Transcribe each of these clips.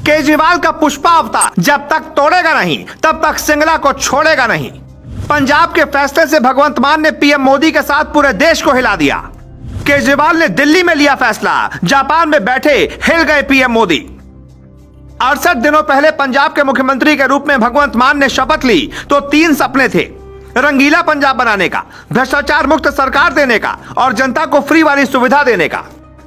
केजरीवाल का पुष्पा अवतार जब तक तोड़ेगा नहीं तब तक सिंगला को छोड़ेगा नहीं। पंजाब के फैसले से भगवंत मान ने पीएम मोदी के साथ पूरे देश को हिला दिया। केजरीवाल ने दिल्ली में लिया फैसला, जापान में बैठे हिल गए पीएम मोदी। 68 दिनों पहले पंजाब के मुख्यमंत्री के रूप में भगवंत मान ने शपथ ली तो 3 सपने थे, रंगीला पंजाब बनाने का, भ्रष्टाचार मुक्त सरकार देने का और जनता को फ्री वाली सुविधा देने का।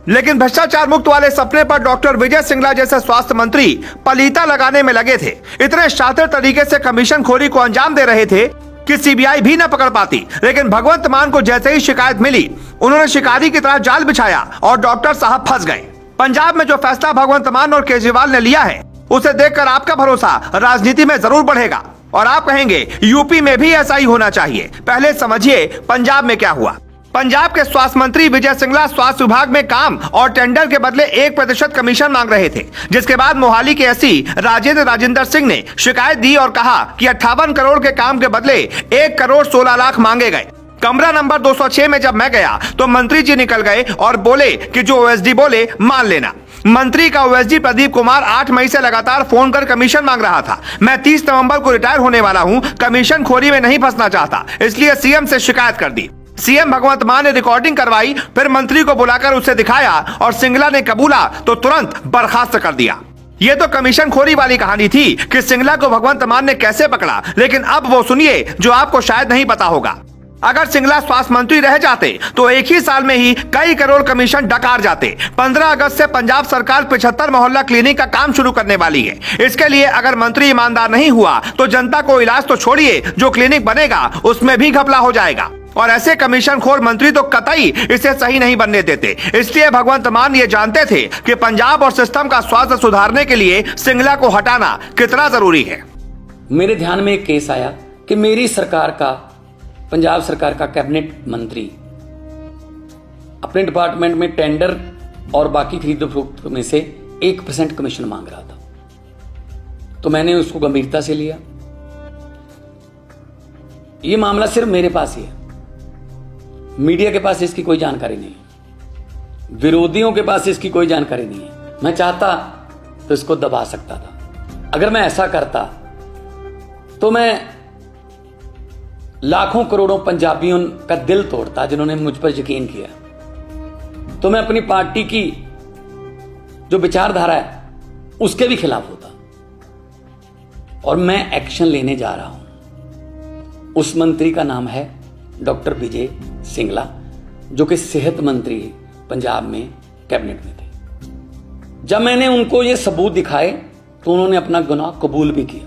लेकिन भ्रष्टाचार मुक्त वाले सपने पर डॉक्टर विजय सिंगला जैसे स्वास्थ्य मंत्री पलीता लगाने में लगे थे। इतने शातिर तरीके से कमीशन खोरी को अंजाम दे रहे थे कि सीबीआई भी न पकड़ पाती। लेकिन भगवंत मान को जैसे ही शिकायत मिली, उन्होंने शिकारी की तरह जाल बिछाया और डॉक्टर साहब फंस गए। पंजाब में जो फैसला भगवंत मान और केजरीवाल ने लिया है, उसे देखकर आपका भरोसा राजनीति में जरूर बढ़ेगा और आप कहेंगे यूपी में भी ऐसा ही होना चाहिए। पहले समझिए पंजाब में क्या हुआ। पंजाब के स्वास्थ्य मंत्री विजय सिंगला स्वास्थ्य विभाग में काम और टेंडर के बदले 1% कमीशन मांग रहे थे, जिसके बाद मोहाली के एससी राजेंद्र सिंह ने शिकायत दी और कहा कि 58 करोड़ के काम के बदले 1 करोड़ 16 लाख मांगे गए। कमरा नंबर 206 में जब मैं गया तो मंत्री जी निकल गए और बोले कि जो ओएसडी बोले मान लेना। मंत्री का ओएसडी प्रदीप कुमार 8 मई से लगातार फोन कर कमीशन मांग रहा था। मैं 30 नवंबर को रिटायर होने वाला हूं, कमीशन खोरी में नहीं फंसना चाहता, इसलिए सीएम से शिकायत कर दी। सीएम भगवंत मान ने रिकॉर्डिंग करवाई, फिर मंत्री को बुलाकर उसे दिखाया और सिंगला ने कबूला तो तुरंत बर्खास्त कर दिया। ये तो कमीशन खोरी वाली कहानी थी कि सिंगला को भगवंत मान ने कैसे पकड़ा, लेकिन अब वो सुनिए जो आपको शायद नहीं पता होगा। अगर सिंगला स्वास्थ्य मंत्री रह जाते तो एक ही साल में ही कई करोड़ कमीशन डकार जाते। 15 अगस्त से पंजाब सरकार 75 मोहल्ला क्लिनिक का काम शुरू करने वाली है। इसके लिए अगर मंत्री ईमानदार नहीं हुआ तो जनता को इलाज तो छोड़िए, जो क्लिनिक बनेगा उसमें भी घपला हो जाएगा। और ऐसे कमीशन खोर मंत्री तो कतई इसे सही नहीं बनने देते। इसलिए भगवंत मान ये जानते थे कि पंजाब और सिस्टम का स्वास्थ्य सुधारने के लिए सिंगला को हटाना कितना जरूरी है। मेरे ध्यान में एक केस आया कि मेरी सरकार का, पंजाब सरकार का कैबिनेट मंत्री अपने डिपार्टमेंट में टेंडर और बाकी खरीदो फरोख्त में से 1% कमीशन मांग रहा था। तो मैंने उसको गंभीरता से लिया। यह मामला सिर्फ मेरे पास ही है, मीडिया के पास इसकी कोई जानकारी नहीं है, विरोधियों के पास इसकी कोई जानकारी नहीं है। मैं चाहता तो इसको दबा सकता था। अगर मैं ऐसा करता तो मैं लाखों करोड़ों पंजाबियों का दिल तोड़ता जिन्होंने मुझ पर यकीन किया। तो मैं अपनी पार्टी की जो विचारधारा है उसके भी खिलाफ होता और मैं एक्शन लेने जा रहा हूं। उस मंत्री का नाम है डॉक्टर विजय सिंगला, जो कि सेहत मंत्री पंजाब में कैबिनेट में थे। जब मैंने उनको ये सबूत दिखाए तो उन्होंने अपना गुनाह कबूल भी किया।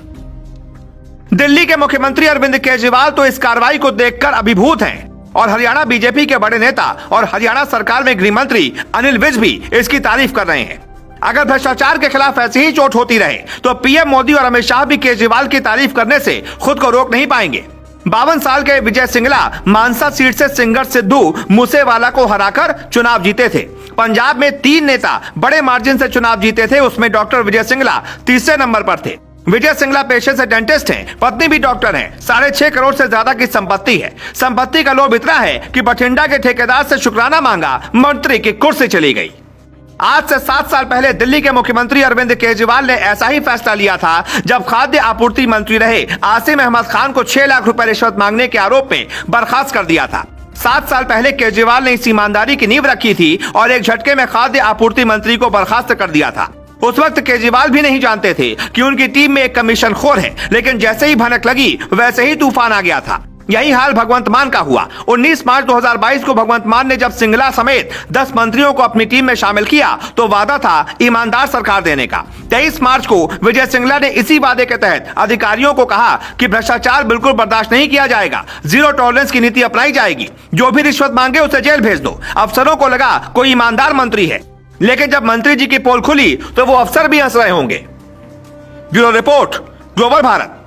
दिल्ली के मुख्यमंत्री अरविंद केजरीवाल तो इस कार्रवाई को देखकर अभिभूत हैं और हरियाणा बीजेपी के बड़े नेता और हरियाणा सरकार में गृह मंत्री अनिल विज भी इसकी तारीफ कर रहे हैं। अगर भ्रष्टाचार के खिलाफ ऐसी ही चोट होती रहे तो पीएम मोदी और अमित शाह भी केजरीवाल की तारीफ करने से खुद को रोक नहीं पाएंगे। 52 साल के विजय सिंगला मानसा सीट से सिंगर सिद्धू मूसेवाला को हराकर चुनाव जीते थे। पंजाब में 3 नेता बड़े मार्जिन से चुनाव जीते थे, उसमें डॉक्टर विजय सिंगला तीसरे नंबर पर थे। विजय सिंगला पेशे से डेंटिस्ट हैं, पत्नी भी डॉक्टर हैं। 6.5 करोड़ से ज्यादा की संपत्ति है। संपत्ति का लोभ इतना है कि बठिंडा के ठेकेदार से शुक्राना मांगा, मंत्री की कुर्सी चली गई। आज से 7 साल पहले दिल्ली के मुख्यमंत्री अरविंद केजरीवाल ने ऐसा ही फैसला लिया था जब खाद्य आपूर्ति मंत्री रहे आसिम अहमद खान को 6 लाख रुपए रिश्वत मांगने के आरोप में बर्खास्त कर दिया था। 7 साल पहले केजरीवाल ने इस ईमानदारी की नींव रखी थी और एक झटके में खाद्य आपूर्ति मंत्री को बर्खास्त कर दिया था। उस वक्त केजरीवाल भी नहीं जानते थे कि उनकी टीम में एक कमीशन खोर है, लेकिन जैसे ही भनक लगी वैसे ही तूफान आ गया था। यही हाल भगवंत मान का हुआ। 19 मार्च 2022 को भगवंत मान ने जब सिंगला समेत 10 मंत्रियों को अपनी टीम में शामिल किया तो वादा था ईमानदार सरकार देने का। 23 मार्च को विजय सिंगला ने इसी वादे के तहत अधिकारियों को कहा कि भ्रष्टाचार बिल्कुल बर्दाश्त नहीं किया जाएगा, जीरो टॉलरेंस की नीति अपनाई जाएगी, जो भी रिश्वत मांगे उसे जेल भेज दो। अफसरों को लगा कोई ईमानदार मंत्री है, लेकिन जब मंत्री जी की पोल खुली तो वो अफसर भी हंस रहे होंगे। Bureau report, global Bharat.